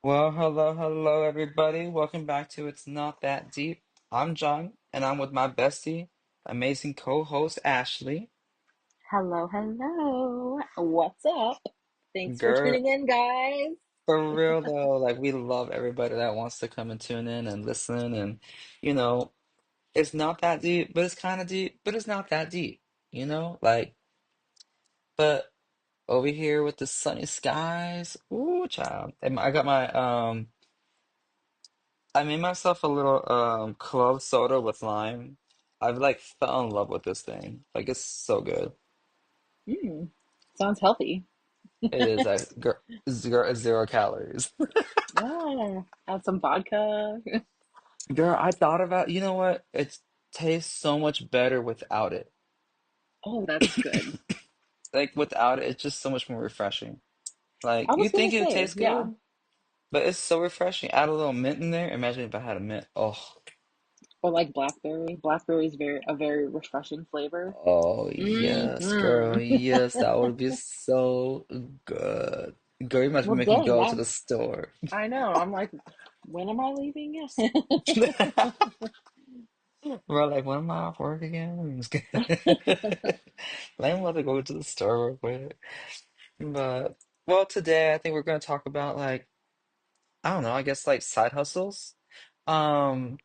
Well, hello, hello, everybody. Welcome back to It's Not That Deep. I'm John, and I'm with my bestie, amazing co-host Ashley. Hello, hello. What's up? Thanks for Girl, tuning in, guys. for real though, like we love everybody that wants to come and tune in and listen, and you know, it's not that deep, but it's kind of deep, but it's not that deep, like. But over here with the sunny skies, ooh, child, and I got my. I made myself a little club soda with lime. I've like fell in love with this thing. Like it's so good. Mm, sounds healthy. It is zero calories. Oh, add some vodka. Girl, I thought about, you know what? It tastes so much better without it. Oh, that's good. Like without it, it's just so much more refreshing. Like I you was gonna think it would say, taste yeah. good, but it's so refreshing. Add a little mint in there. Imagine if I had a mint. Oh, Or like blackberry. Blackberry is very refreshing flavor. oh yes, girl. Mm-hmm. Yes, that would be so good. Girl, you must Well, make me dang, go to now the store. I know. I'm like, when am I leaving? We're like, when am I off work again? I'm just kidding. Like, I'm about to go to the store real quick. But, well, today I think we're going to talk about, like, I don't know, I guess, like, side hustles. Um,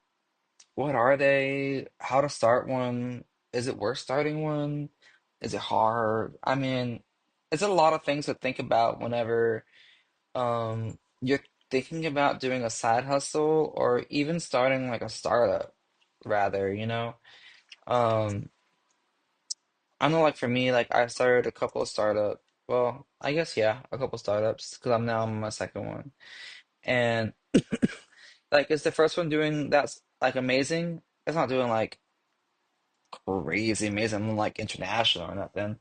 what are they? How to start one? Is it worth starting one? Is it hard? I mean, it's a lot of things to think about whenever you're thinking about doing a side hustle or even starting like a startup, rather, you know? Um, I know, like for me, like I started a couple of startup. Well, I guess yeah, a couple startups because I'm now on my second one, and like is the first one doing that's like amazing? It's not doing like crazy amazing, like international or nothing.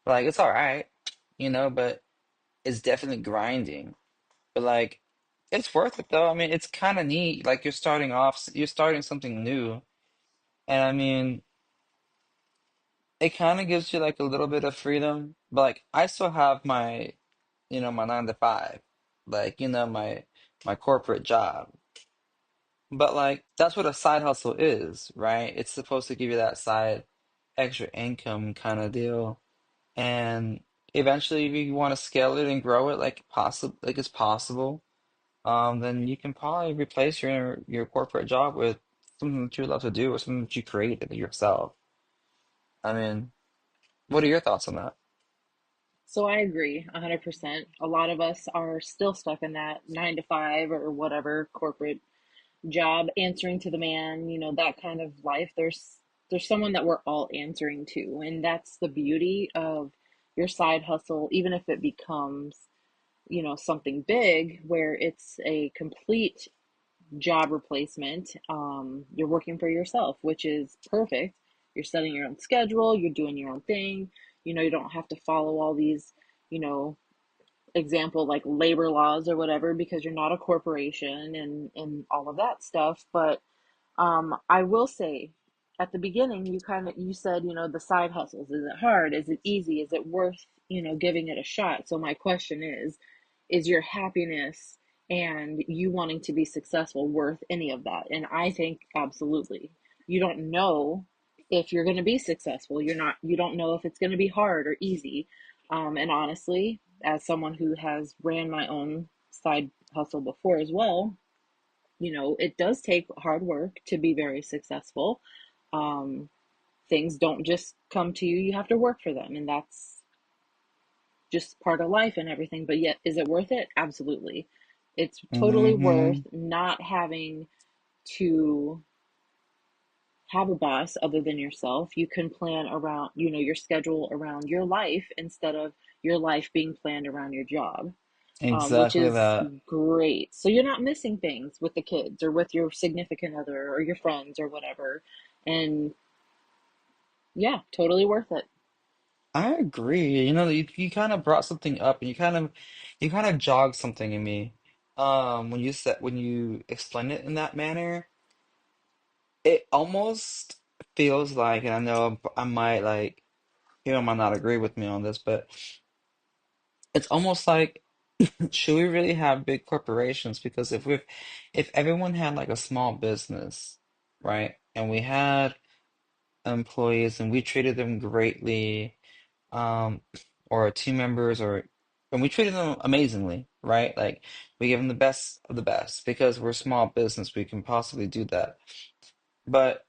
But like it's all right, But it's definitely grinding. But like it's worth it though. I mean, it's kind of neat. Like you're starting off, you're starting something new, and I mean. It kind of gives you like a little bit of freedom, but like I still have my, my 9 to 5, like my corporate job. But like that's what a side hustle is, right? It's supposed to give you that side extra income kind of deal. And eventually, if you want to scale it and grow it, like it's possible, then you can probably replace your corporate job with something that you love to do or something that you created yourself. I mean, what are your thoughts on that? So I agree 100%. A lot of us are still stuck in that 9 to 5 or whatever corporate job, answering to the man, that kind of life. There's someone that we're all answering to, and that's the beauty of your side hustle, even if it becomes, something big where it's a complete job replacement. You're working for yourself, which is perfect. You're setting your own schedule, you're doing your own thing. You don't have to follow all these, you know, example like labor laws or whatever, because you're not a corporation and all of that stuff. But I will say, at the beginning, you said, the side hustles, is it hard, is it easy, is it worth, giving it a shot? So my question is your happiness and you wanting to be successful worth any of that? And I think absolutely. You don't know if you're going to be successful. You don't know if it's going to be hard or easy. And honestly, as someone who has ran my own side hustle before as well, it does take hard work to be very successful. Um, Things don't just come to you, you have to work for them. And that's just part of life and everything. But yet, is it worth it? Absolutely. It's totally worth Hmm. not having to have a boss other than yourself. You can plan around, your schedule around your life instead of your life being planned around your job, which Exactly is that. great. So you're not missing things with the kids or with your significant other or your friends or whatever. And yeah, totally worth it. I agree. You kind of brought something up and you kind of jogged something in me. When you explain it in that manner, it almost feels like, and I know I might like, might not agree with me on this, but it's almost like should we really have big corporations? Because if everyone had like a small business, right, and we had employees and we treated them greatly, um, or team members, or and we treated them amazingly, right? Like we give them the best of the best because we're a small business, we can possibly do that. But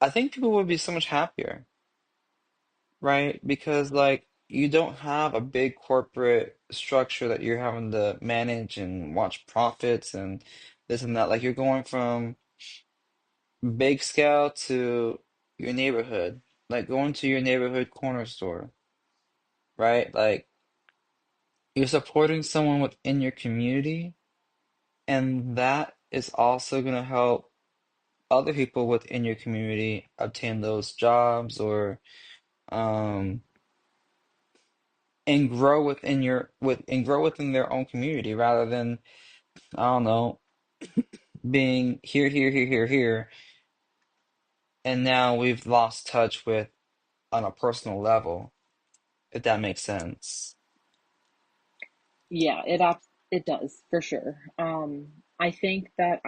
I think people would be so much happier, right? Because like you don't have a big corporate structure that you're having to manage and watch profits and this and that. Like you're going from big scale to your neighborhood, like going to your neighborhood corner store, right? Like you're supporting someone within your community, and that is also going to help other people within your community obtain those jobs or um and grow within grow within their own community rather than I don't know being here and now we've lost touch with on a personal level, if that makes sense. Yeah, it does for sure. I think that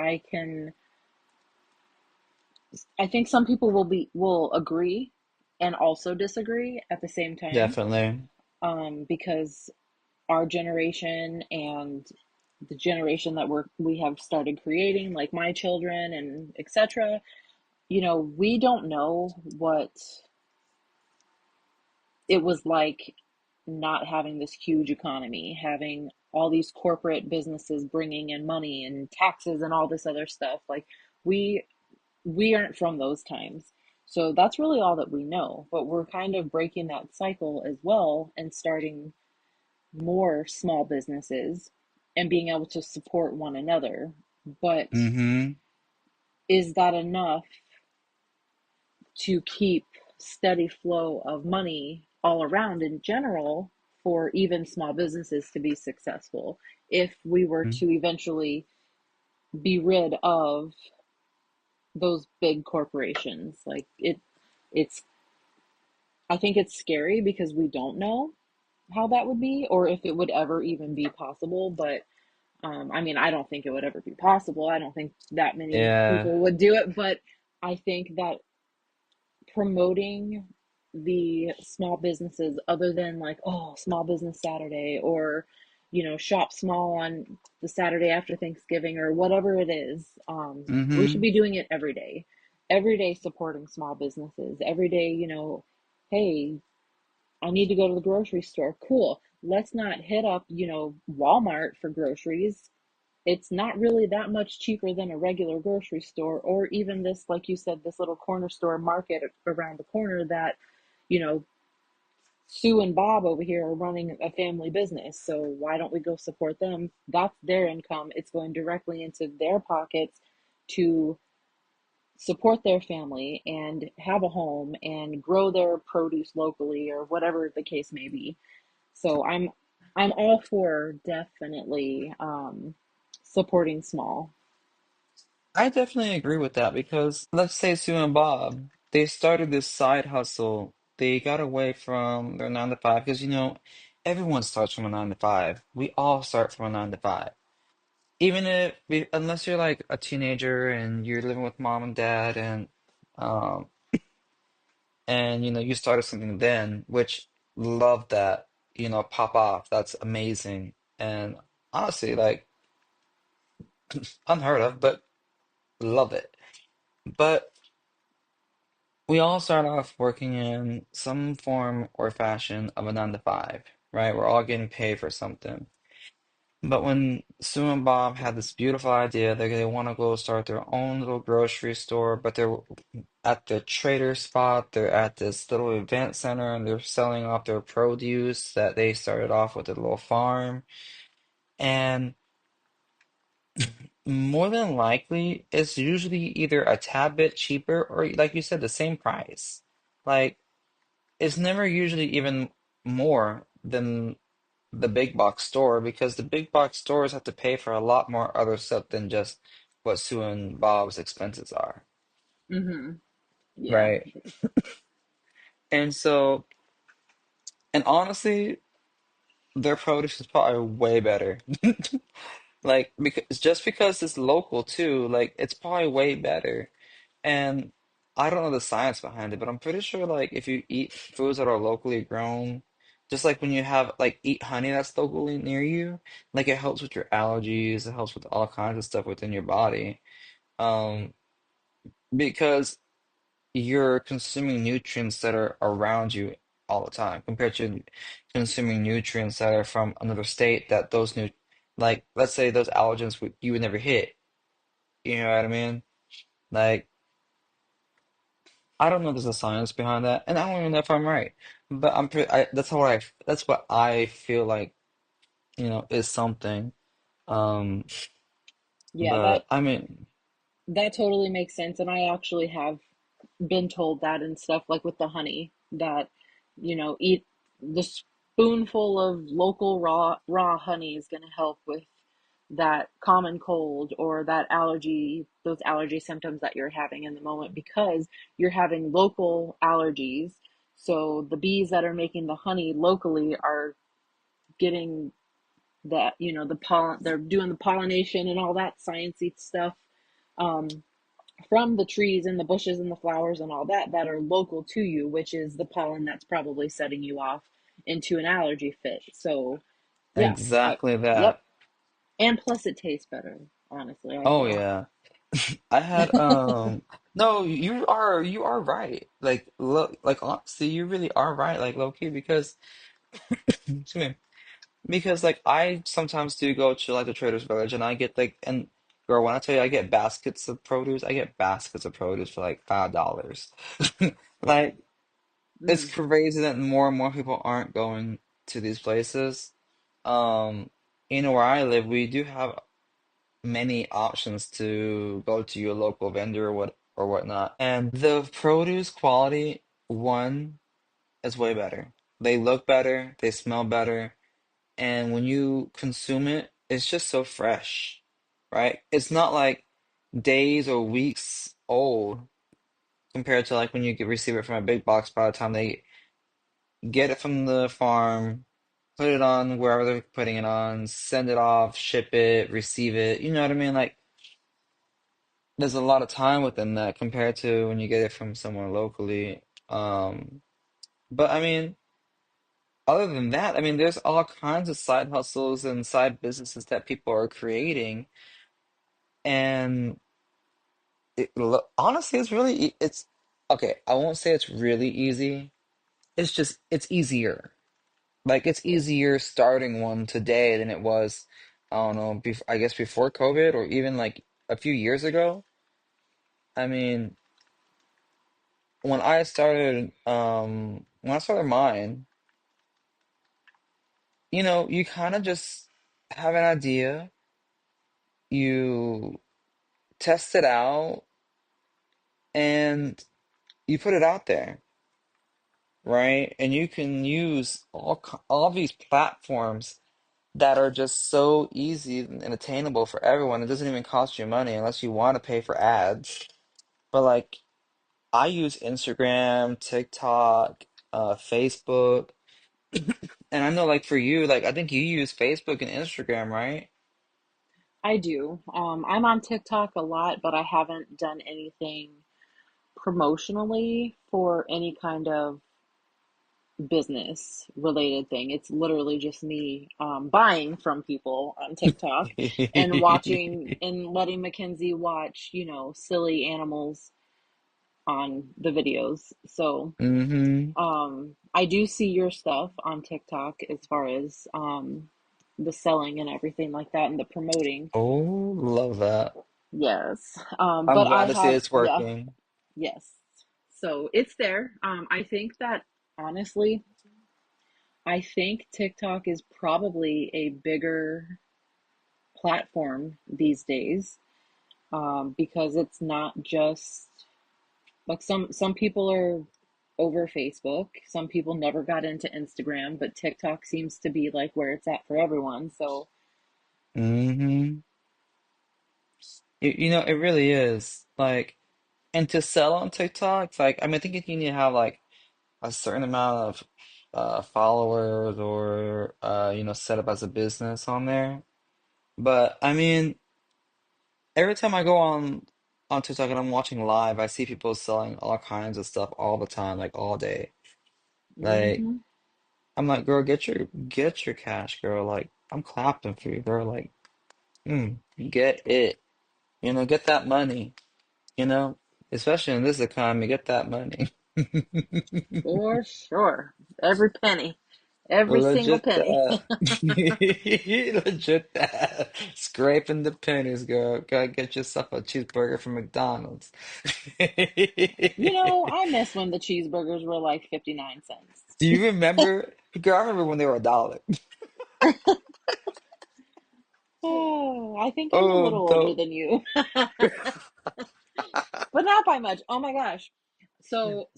I think some people will agree and also disagree at the same time, Definitely. because our generation and the generation that we have started creating, like my children and etc. We don't know what it was like not having this huge economy, having all these corporate businesses bringing in money and taxes and all this other stuff. Like we we aren't from those times. So that's really all that we know. But we're kind of breaking that cycle as well and starting more small businesses and being able to support one another. But Mm-hmm. is that enough to keep steady flow of money all around in general for even small businesses to be successful if we were to eventually be rid of those big corporations? Like it's I think it's scary because we don't know how that would be or if it would ever even be possible. But I mean, I don't think it would ever be possible. I don't think that many Yeah. people would do it. But I think that promoting the small businesses, other than like, oh, small business Saturday, or shop small on the Saturday after Thanksgiving, or whatever it is, we should Mm-hmm. be doing it every day supporting small businesses every day. Hey, I need to go to the grocery store. Cool. Let's not hit up, Walmart for groceries. It's not really that much cheaper than a regular grocery store, or even this, like you said, this little corner store market around the corner that, you know, Sue and Bob over here are running a family business. So why don't we go support them? That's their income. It's going directly into their pockets to support their family and have a home and grow their produce locally or whatever the case may be. So I'm all for definitely supporting small. I definitely agree with that because let's say Sue and Bob, they started this side hustle. They got away from their 9 to 5 because everyone starts from a 9 to 5. We all start from a 9 to 5. Even unless you're like a teenager and you're living with mom and dad um and you started something then, which love that, pop off. That's amazing. And honestly, like unheard of, but love it. But we all start off working in some form or fashion of a 9 to 5, right? We're all getting paid for something. But when Sue and Bob had this beautiful idea that they want to go start their own little grocery store, but they're at the trader spot, they're at this little event center, and they're selling off their produce that they started off with a little farm. And more than likely, it's usually either a tad bit cheaper or, like you said, the same price. Like, it's never usually even more than the big box store because the big box stores have to pay for a lot more other stuff than just what Sue and Bob's expenses are, Mm-hmm. Yeah. right? And so, and honestly, their produce is probably way better. Like because just because it's local too, like it's probably way better. And I don't know the science behind it, but I'm pretty sure like if you eat foods that are locally grown, just like when you have like eat honey that's locally near you, like it helps with your allergies, it helps with all kinds of stuff within your body. Um, because you're consuming nutrients that are around you all the time compared to consuming nutrients that are from another state that those new like let's say those allergens you would never hit. You know what I mean? Like I don't know if there's a science behind that, and I don't even know if I'm right. But that's how that's what I feel like, is something. Um, Yeah, but I mean, that totally makes sense. And I actually have been told that and stuff, like with the honey, that, eat the spoonful of local raw honey is going to help with that common cold or that allergy, those allergy symptoms that you're having in the moment, because you're having local allergies. So the bees that are making the honey locally are getting that, the pollen, they're doing the pollination and all that sciencey stuff, um, from the trees and the bushes and the flowers and all that that are local to you, which is the pollen that's probably setting you off into an allergy fit. So, yeah, exactly yep. that. And plus, it tastes better. Honestly, I Oh feel. yeah. I had no, you are right. Like look, like honestly, you really are right, like low key, because excuse me. Because like I sometimes do go to like the Trader's Village and I get like and girl, when I tell you I get baskets of produce, I get baskets of produce for like $5. Like it's Mm, crazy that more and more people aren't going to these places. Um, where I live, we do have many options to go to your local vendor or whatnot. And the produce quality, one, is way better. They look better, they smell better, and when you consume it, it's just so fresh, right? It's not like days or weeks old compared to like when you receive it from a big box by the time they get it from the farm, put it on wherever they're putting it on, send it off, ship it, receive it. You know what I mean? Like there's a lot of time within that compared to when you get it from somewhere locally. But I mean, other than that, I mean, there's all kinds of side hustles and side businesses that people are creating, and honestly, it's really it's okay. I won't say it's really easy. It's just it's easier. Like it's easier starting one today than it was, I don't know, I guess before COVID or even like a few years ago. I mean, when I started mine, you kind of just have an idea, you test it out, and you put it out there, right? And you can use all these platforms that are just so easy and attainable for everyone. It doesn't even cost you money unless you want to pay for ads. But like I use Instagram, TikTok, Facebook, and I know like for you, like I think you use Facebook and Instagram, right? I do. I'm on TikTok a lot, but I haven't done anything promotionally for any kind of business related thing. It's literally just me, buying from people on TikTok and watching and letting Mackenzie watch, silly animals on the videos. So, Mm-hmm. I do see your stuff on TikTok as far as the selling and everything like that and the promoting. Oh, love that. Yes. I'm But I glad to see have, it's yeah, working. yes. So it's there. I think that honestly, I think TikTok is probably a bigger platform these days, because it's not just like some people are over Facebook. Some people never got into Instagram, but TikTok seems to be like where it's at for everyone. So Mm-hmm. It really is. Like, and to sell on TikTok, it's like, I mean, I think you need to have like a certain amount of followers or set up as a business on there. But I mean, every time I go on TikTok and I'm watching live, I see people selling all kinds of stuff all the time, like all day. Like Hmm. I'm like, girl, get your cash, girl. Like I'm clapping for you, girl. Like, get it. Get that money. You know, especially in this economy, get that money. For sure. Every penny. Every single Legit penny. that. Legit that. Scraping the pennies, girl. Gotta get yourself a cheeseburger from McDonald's. I miss when the cheeseburgers were like 59 cents. Do you remember? Girl, I remember when they were a dollar. Oh, I think I'm a Oh, little older dope. than you, but not by much. Oh my gosh. So,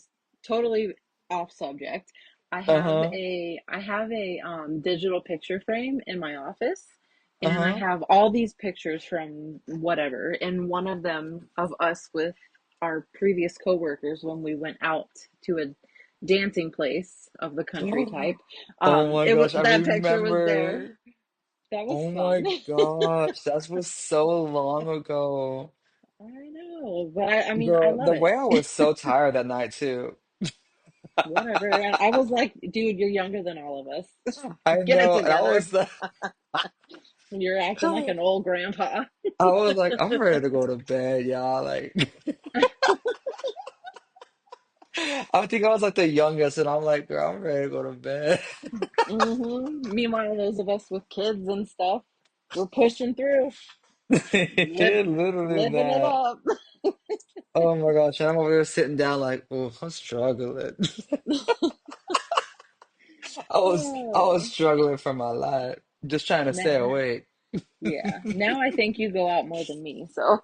totally off subject. Uh-huh. I have a digital picture frame in my office, and I Uh-huh. have all these pictures from whatever. And one of them of us with our previous coworkers when we went out to a dancing place of the country type. Oh my It was gosh, I that picture was there. remember. That was Oh fun. my gosh, that was so long ago. I know, but I mean, I Girl, love the it. way I was so tired that night too. Whatever. And I was like, dude, you're younger than all of us. I Get it know, and I together. was You're acting like an old grandpa. I was like, I'm ready to go to bed, y'all. Like, I think I was like the youngest, and I'm like, girl, I'm ready to go to bed. Meanwhile, those of us with kids and stuff, we're pushing through, live, Literally living it that. up. Oh my gosh, and I'm over there sitting down like, oh, I'm struggling. I was Oh, struggling for my life, just trying to stay now, awake. yeah. Now I think you go out more than me. So,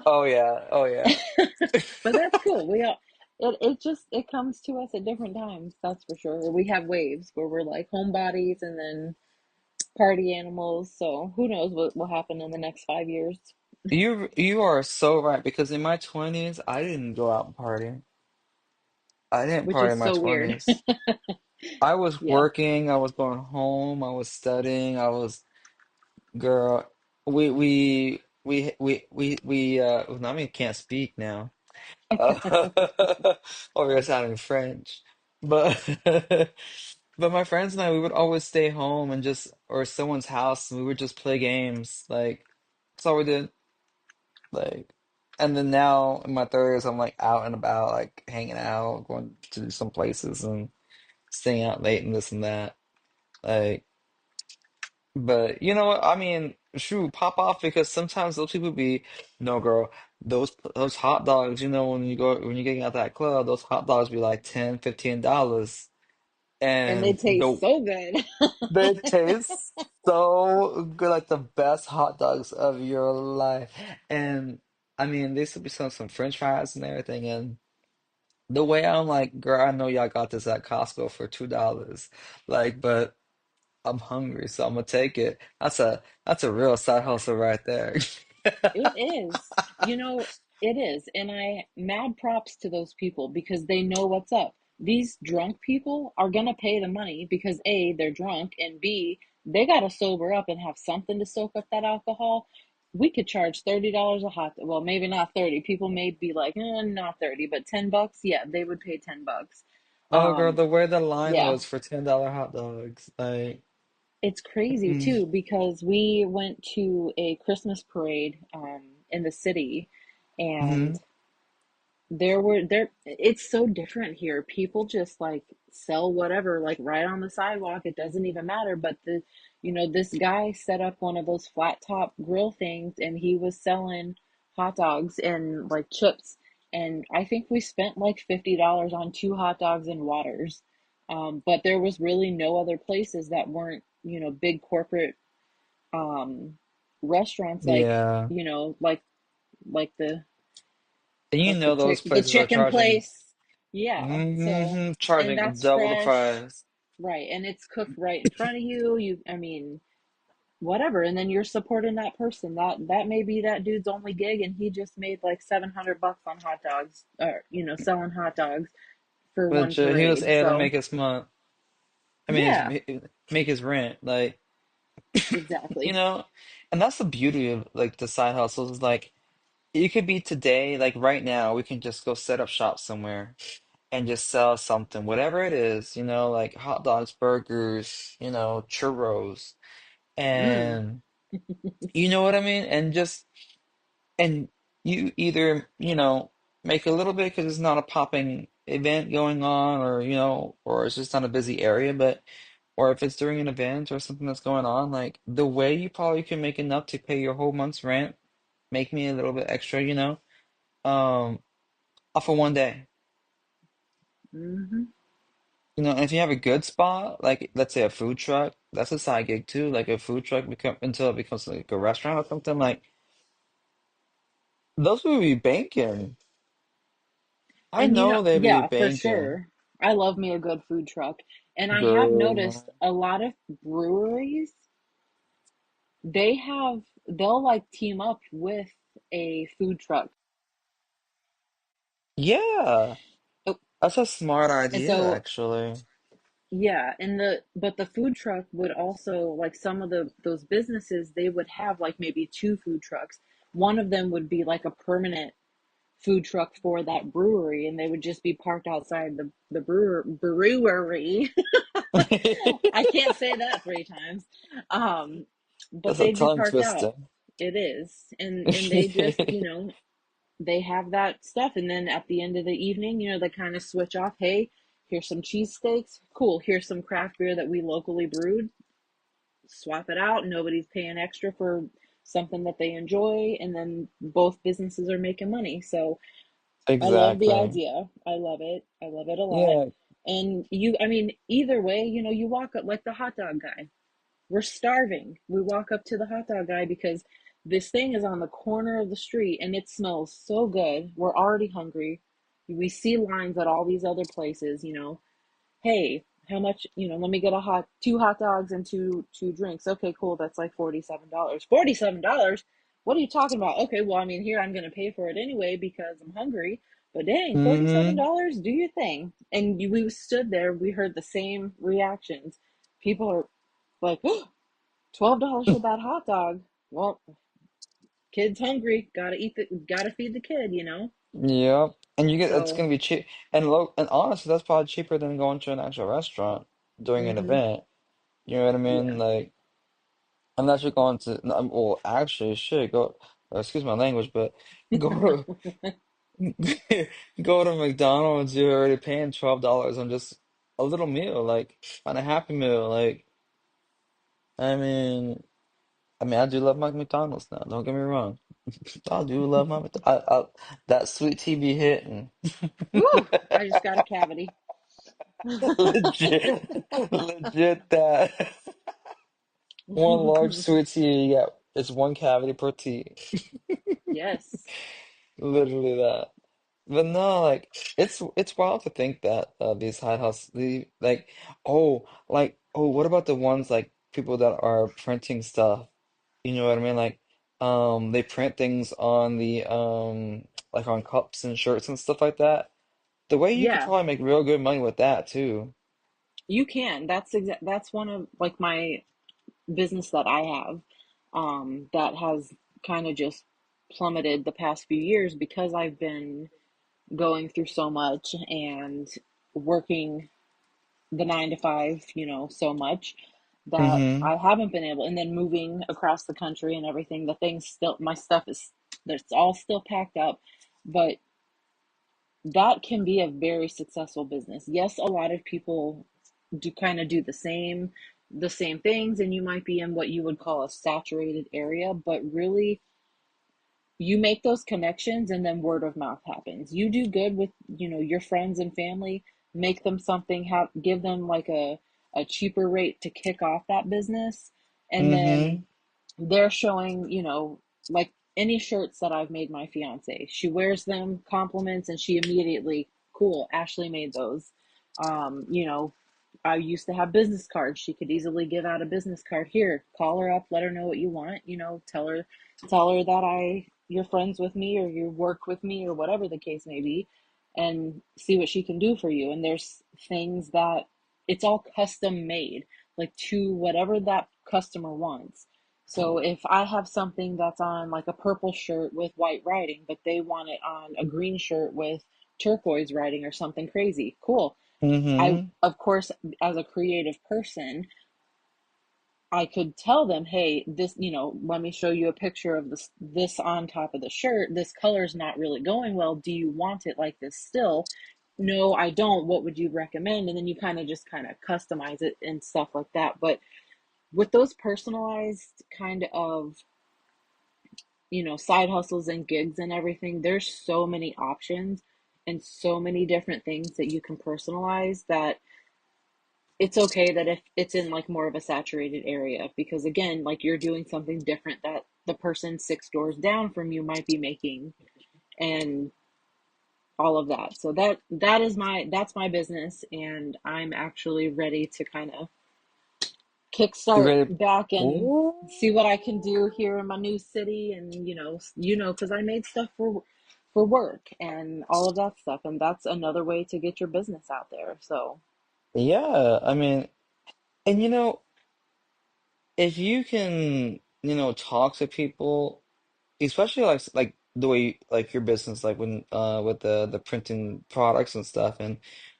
Oh yeah, oh yeah. but that's cool. It comes to us at different times. That's for sure. We have waves where we're like homebodies and then party animals. So who knows what will happen in the next 5 years, You are so right because in my 20s, I didn't go out and party. I didn't which party is in my so weird. 20s. I was Yeah. working, I was going home, I was studying, I was girl. I mean, can't speak now. Uh, or we're sounding French, but but my friends and I, we would always stay home and just or someone's house, and we would just play games. Like that's all we did. Like, and then now in my 30s, I'm like out and about, like hanging out, going to some places and staying out late and this and that. Like, but you know what? I mean, shoot, pop off because sometimes those people be, no, girl, those hot dogs, when you're getting out that club, those hot dogs be like 10, $15. And they And taste so good. they taste so good, like the best hot dogs of your life. And I mean, they used to be some French fries and everything. And the way I'm like, girl, I know y'all got this at Costco for $2. Like, but I'm hungry, so I'm gonna take it. That's a real side hustle right there. It is. It is. And I mad props to those people because they know what's up. These drunk people are gonna pay the money because A, they're drunk, and B, they gotta sober up and have something to soak up that alcohol. We could charge $30 a well, maybe not 30. People may be like, not 30, but $10. Yeah, they would pay $10. Oh, girl, Um, the way the line yeah. was for $10 hot dogs, like, It's crazy mm, too because we went to a Christmas parade in the city, hmm and there it's so different here. People just like sell whatever like right on the sidewalk. It doesn't even matter. But this guy set up one of those flat top grill things, and he was selling hot dogs and like chips. And I think we spent like $50 on two hot dogs and waters. But there was really no other places that weren't, big corporate um restaurants like, yeah. like the And those the places are chicken charging, place. Yeah. So, and charging that's double the fresh, price. right? And it's cooked right in front of you. I mean, whatever. And then you're supporting that person. That may be that dude's only gig, and he just made like $700 on hot dogs, or selling hot dogs for one But he was parade. able to So make his month. I mean, Yeah, make his rent, like, you exactly. know, and that's the beauty of like the side hustles is like it could be today, like right now, we can just go set up shop somewhere and just sell something, whatever it is, like hot dogs, burgers, churros, Mm. and you know what I mean? And you either, make a little bit because it's not a popping event going on, or, or it's just not a busy area, or if it's during an event or something that's going on, like the way you probably can make enough to pay your whole month's rent, make me a little bit extra, um, off of one day. Hmm. And if you have a good spot, like let's say a food truck, that's a side gig too. Like a food truck become until it becomes like a restaurant or something, like those would be banking. I And know they'd be yeah, for banking. sure. I love me a good food truck. And I have Girl. noticed a lot of breweries, they'll like team up with a food truck. Yeah, Oh, that's a smart and idea, so actually. yeah, and the food truck would also like some of those businesses, they would have like maybe two food trucks. One of them would be like a permanent food truck for that brewery, and they would just be parked outside the brewery. I can't say that three times. But That's a they'd be tongue parked out. twister. It is. And they just, they have that stuff, and then at the end of the evening, they kind of switch off. Hey, here's some cheesesteaks. Cool. Here's some craft beer that we locally brewed. Swap it out. Nobody's paying extra for something that they enjoy, and then both businesses are making money. So I love the Exactly. idea. I love it. I love it a lot. Yeah, And I mean, either way, you walk up like the hot dog guy. We're starving. We walk up to the hot dog guy because this thing is on the corner of the street and it smells so good. We're already hungry. We see lines at all these other places. Hey, how much, let me get two hot dogs and two drinks. Okay, cool. That's like $47. $47? What are you talking about? Okay, well, I mean, here I'm gonna pay for it anyway because I'm hungry. But dang, mm-hmm. $47, do your thing. And we stood there, we heard the same reactions. People are like, oh, $12 for that hot dog. Well, kid's hungry. Gotta feed the kid. Yep. And you get it's So, gonna be cheap and honestly, that's probably cheaper than going to an actual restaurant during an mm-hmm. event. You know what I Yeah. mean? Like, unless you're going to, no, well, actually, shit, excuse my language, but go to, go to McDonald's, you're already paying $12 on just a little meal, like, on a Happy Meal. Like, I mean, I do love my McDonald's now, don't get me wrong. I do love my, that sweet tea be hitting. Whew, I just got a cavity. Legit, legit that. One large sweet tea, you get, it's one cavity per tea. Yes. Literally that. But no, like it's wild to think that these side hustles, what about the ones like people that are printing stuff? You know what I mean? Like, they print things on the like on cups and shirts and stuff like that. The way you could Yeah, probably make real good money with that too. you can. That's one of like my business that I have, that has kind of just plummeted the past few years because I've been going through so much and working the 9 to 5, so much that Mm-hmm. I haven't been able, and then moving across the country and everything, the things still, my stuff is, it's all still packed up, but that can be a very successful business. Yes, a lot of people do kind of do the same things, and you might be in what you would call a saturated area, but really you make those connections and then word of mouth happens. You do good with, your friends and family, make them something, give them like a cheaper rate to kick off that business, and then Mm-hmm. they're showing, like any shirts that I've made my fiance. She wears them, compliments, and she immediately, cool, Ashley made those. Um, you know, I used to have business cards. She could easily give out a business card. Here, call her up, let her know what you want, tell her that you're friends with me or you work with me or whatever the case may be, and see what she can do for you. And there's things that it's all custom made, like to whatever that customer wants. So if I have something that's on like a purple shirt with white writing, but they want it on a green shirt with turquoise writing or something crazy, cool. I, Mm-hmm. of course, as a creative person, I could tell them, hey, this, let me show you a picture of this on top of the shirt. This color's not really going well. Do you want it like this still? No, I don't. What would you recommend? And then you kind of just kind of customize it and stuff like that. But with those personalized kind of, side hustles and gigs and everything, there's so many options and so many different things that you can personalize that it's okay that if it's in like more of a saturated area, because again, like you're doing something different that the person six doors down from you might be making, and all of that. So that's my business, and I'm actually ready to kind of You kickstart ready? back and Ooh. see what I can do here in my new city. And because I made stuff for work and all of that stuff, and that's another way to get your business out there. So Yeah, I mean, and if you can, talk to people, especially like the way like your business, like when with the printing products and stuff, and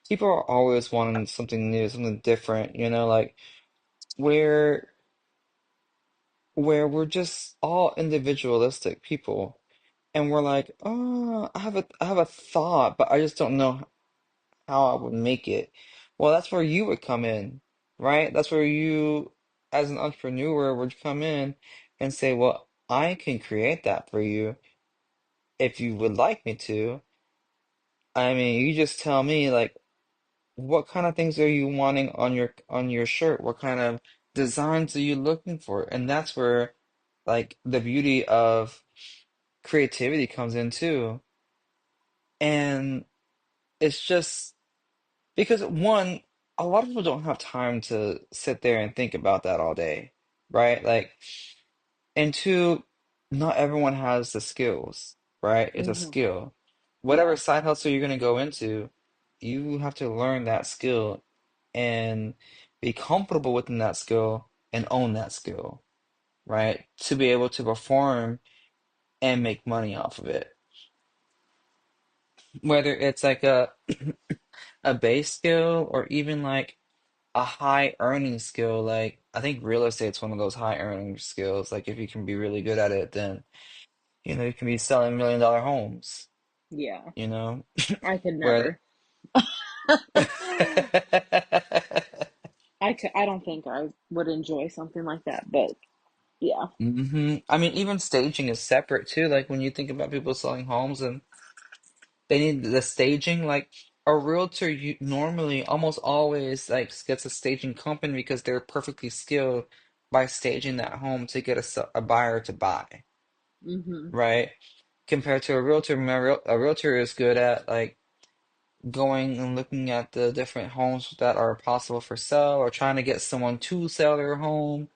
people are always wanting something new, something different, like where where we're just all individualistic people, and we're like, oh, I have a thought, but I just don't know how I would make it. Well, that's where you would come in, right? That's where you, as an entrepreneur, would come in and say, well, I can create that for you if you would like me to. I mean, you just tell me like what kind of things are you wanting on your shirt? What kind of designs are you looking for? And that's where like the beauty of creativity comes in too. And it's just because one, a lot of people don't have time to sit there and think about that all day, right? Like, and two, not everyone has the skills, right? It's a hmm, skill. Whatever yeah. side hustle you're going to go into, you have to learn that skill and be comfortable within that skill and own that skill, right? To be able to perform and make money off of it. Whether it's like a base skill or even like a high earning skill, like I think real estate's one of those high earning skills. Like if you can be really good at it, then you can be selling $1 million homes, Yeah, you know? I could Where never. I don't think I would enjoy something like that, but yeah. I mean, even staging is separate too. Like when you think about people selling homes and they need the staging, like a realtor you normally almost always like gets a staging company because they're perfectly skilled by staging that home to get a buyer to buy, Hmm. right? Compared to a realtor, a realtor is good at like going and looking at the different homes that are possible for sale or trying to get someone to sell their home,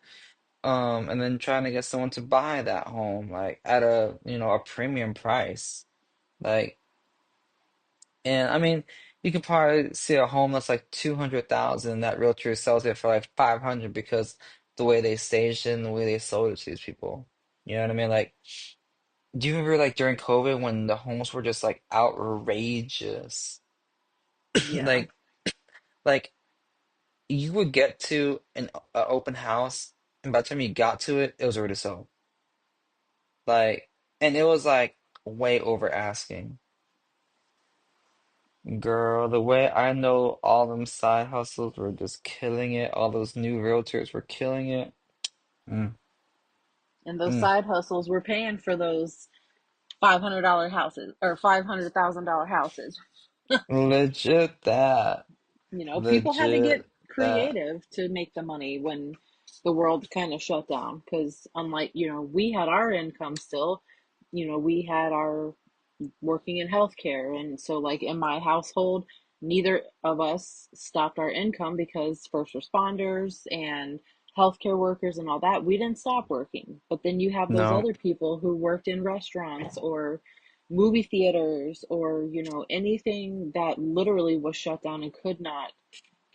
and then trying to get someone to buy that home like at a premium price. Like, and I mean, you can probably see a home that's like 200,000 that realtor sells it for like 500 because the way they staged it and the way they sold it to these people. You know what I mean? Like, do you remember like during COVID when the homes were just like outrageous? Yeah. Like, like you would get to an open house, and by the time you got to it, it was already sold. Like, and it was like way over asking. Girl, the way I know all them side hustles were just killing it, all those new realtors were killing it. Mm, And those mm. side hustles were paying for those $500 houses or $500,000 houses. Legit that. People had to get Legit that. creative to make the money when the world kind of shut down. Because unlike, we had our income still, we had our working in healthcare. And so, like in my household, neither of us stopped our income because first responders and healthcare workers and all that, we didn't stop working. But then you have those No, other people who worked in restaurants or movie theaters or, anything that literally was shut down and could not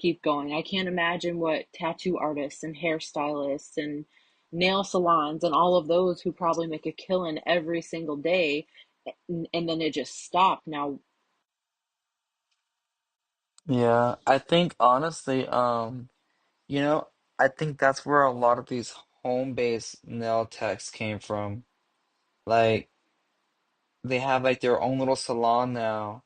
keep going. I can't imagine what tattoo artists and hairstylists and nail salons and all of those who probably make a killing every single day, and then it just stopped. Now, Yeah, I think honestly, you know, I think that's where a lot of these home-based nail techs came from. Like they have like their own little salon now,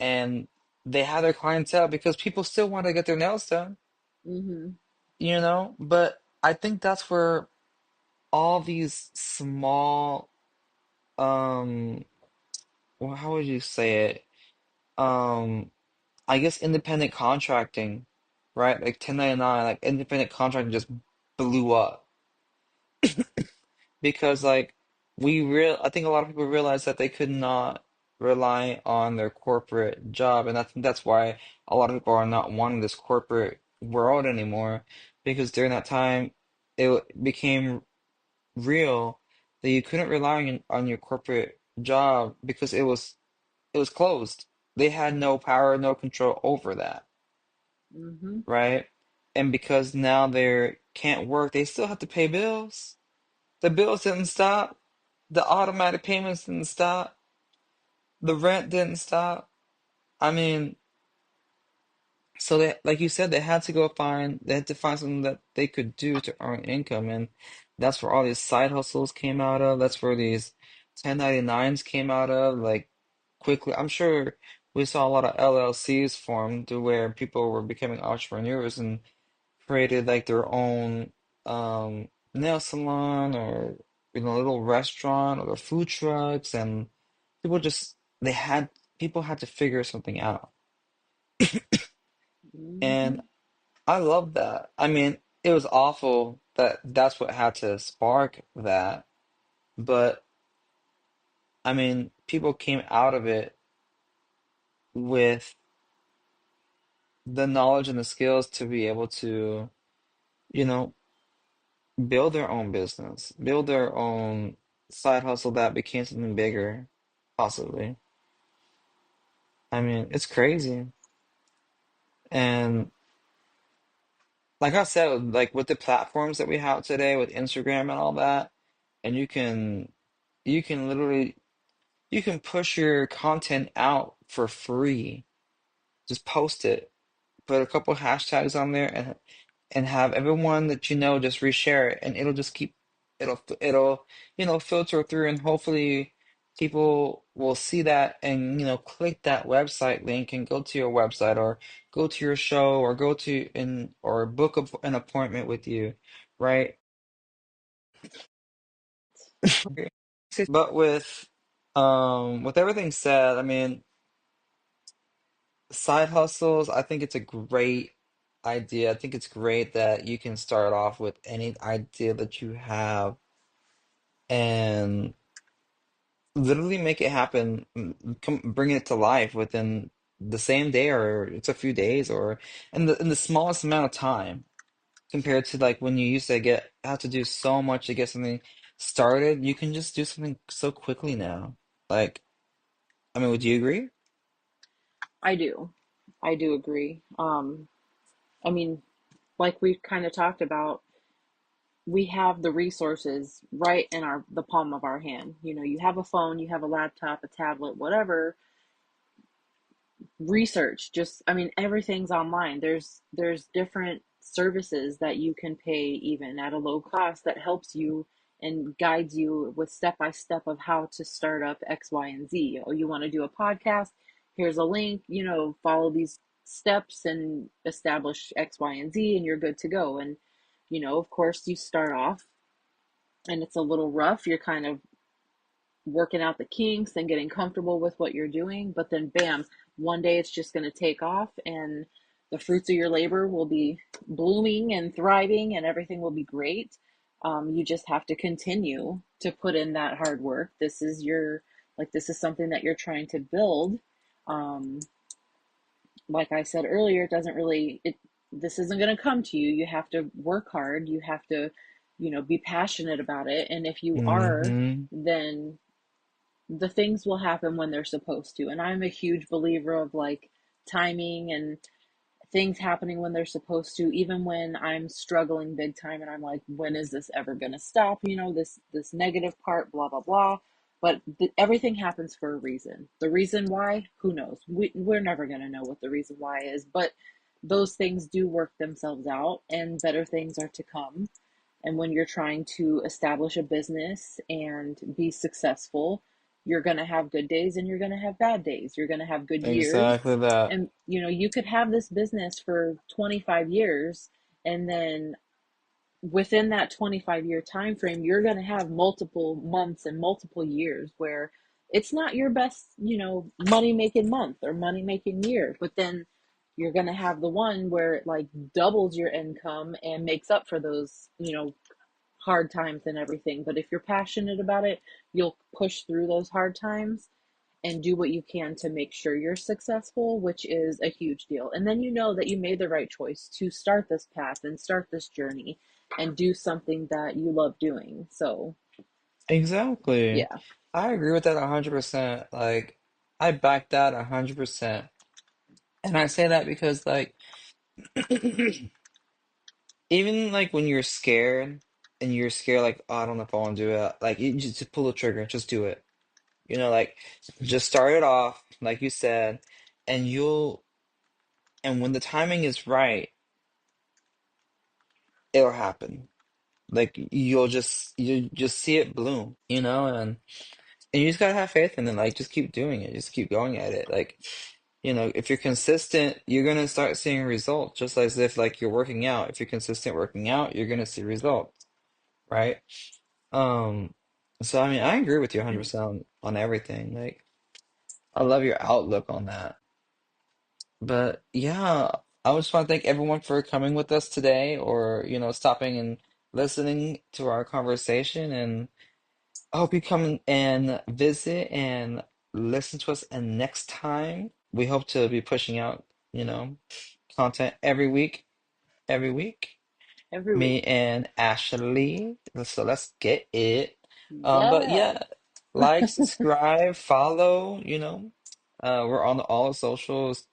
and they have their clientele because people still want to get their nails done, hmm you know? But I think that's where all these small, um, well, how would you say it? Um, I guess independent contracting, right? Like 1099, like independent contracting just blew up because like I think a lot of people realized that they could not rely on their corporate job, and that's why a lot of people are not wanting this corporate world anymore because during that time became real that you couldn't rely on your corporate job because it was closed. They had no power, no control over that, hmm right? And because now they can't work, they still have to pay bills. The bills didn't stop. The automatic payments didn't stop. The rent didn't stop. I mean, so they, like you said, they had to find something that they could do to earn income. And that's where all these side hustles came out of. That's where these 1099s came out of. Like, quickly, I'm sure we saw a lot of LLCs formed to where people were becoming entrepreneurs and created like their own nail salon or little restaurant or food trucks, and people just they had people had to figure something out, and hmm I love that. I mean, it was awful that that's what had to spark that, but I mean, people came out of it with the knowledge and the skills to be able to, you know, build their own business, build their own side hustle that became something bigger, possibly. I mean, it's crazy. And like I said, like with the platforms that we have today with Instagram and all that, and you can literally you can push your content out for free. Just post it, put a couple hashtags on there and have everyone that you know just reshare it, and it'll just keep it'll filter through, and hopefully people will see that and click that website link and go to your website or go to your show or go to or book an appointment with you, right? But with everything said, I mean, side hustles, I think it's a great idea. I think it's great that you can start off with any idea that you have and literally make it happen, bring it to life within the same day or it's a few days or in the smallest amount of time compared to like when you used to have to do so much to get something started. You can just do something so quickly now. Like, I mean, would you agree? I do. I do agree. I mean, like we kind of talked about, we have the resources right in the palm of our hand. You know, you have a phone, you have a laptop, a tablet, whatever. Research, just, I mean, everything's online. There's different services that you can pay even at a low cost that helps you and guides you with step by step of how to start up X, Y, and Z. Oh, you want to do a podcast? Here's a link, follow these steps and establish X, Y, and Z, and you're good to go. And of course, you start off and it's a little rough. You're kind of working out the kinks and getting comfortable with what you're doing, but then bam, one day it's just going to take off, and the fruits of your labor will be blooming and thriving and everything will be great. You just have to continue to put in that hard work. This is something that you're trying to build. um, like I said earlier, it doesn't really it this isn't going to come to you. You have to work hard. You have to be passionate about it, and if you are, Mm-hmm. then the things will happen when they're supposed to. And I'm a huge believer of like timing and things happening when they're supposed to, even when I'm struggling big time and I'm like, when is this ever going to stop? This negative part, blah blah blah. But everything happens for a reason. The reason why, who knows? We're never going to know what the reason why is, but those things do work themselves out and better things are to come. And when you're trying to establish a business and be successful, you're going to have good days and you're going to have bad days. You're going to have good years. Exactly that. And you could have this business for 25 years, and then within that 25-year time frame, you're going to have multiple months and multiple years where it's not your best, money making month or money making year, but then you're going to have the one where it like doubles your income and makes up for those, hard times and everything. But if you're passionate about it, you'll push through those hard times and do what you can to make sure you're successful, which is a huge deal. And then you know that you made the right choice to start this path and start this journey and do something that you love doing. So, Exactly. yeah, I agree with that 100%. Like, I back that 100%. And I say that because, like, even like when you're scared and you're scared, like, oh, I don't know if I want to do it, like, you just pull the trigger, just do it. Like, just start it off, like you said, and and when the timing is right, it'll happen. Like, you just see it bloom, and you just gotta have faith in it. Like, just keep doing it. Just keep going at it. Like, if you're consistent, you're gonna start seeing results. Just as if like you're working out. If you're consistent working out, you're gonna see results, right? Um, so I mean, I agree with you 100% on everything. Like, I love your outlook on that. But yeah, I just want to thank everyone for coming with us today, or stopping and listening to our conversation. And I hope you come and visit and listen to us. And next time, we hope to be pushing out, you know, content every week. every week. Me and Ashley. So let's get it. But Yes. yeah, like, subscribe, follow, we're on all the socials,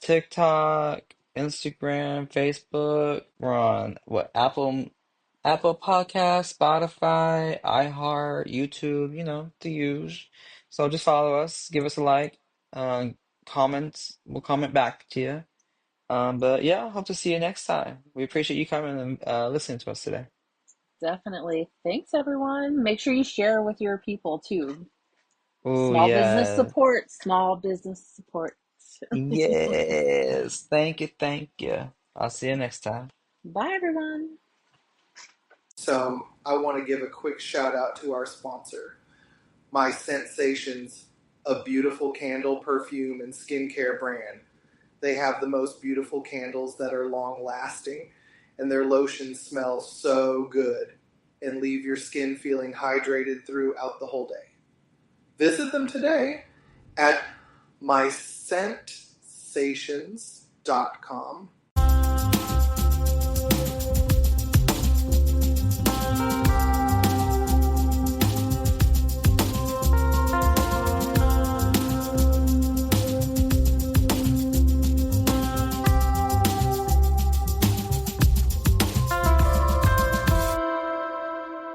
TikTok, Instagram, Facebook. We're on what, Apple Podcast, Spotify, iHeart, YouTube, to use. So just follow us, give us a like, comments. We'll comment back to you. But yeah, hope to see you next time. We appreciate you coming and listening to us today. Definitely. Thanks, everyone. Make sure you share with your people too. Oh Small business yeah. support, small business support. Yes. Thank you, thank you. I'll see you next time. Bye, everyone. So I want to give a quick shout out to our sponsor, My Sensations, a beautiful candle, perfume, and skincare brand. They have the most beautiful candles that are long lasting, and their lotions smell so good and leave your skin feeling hydrated throughout the whole day. Visit them today at mysensations.com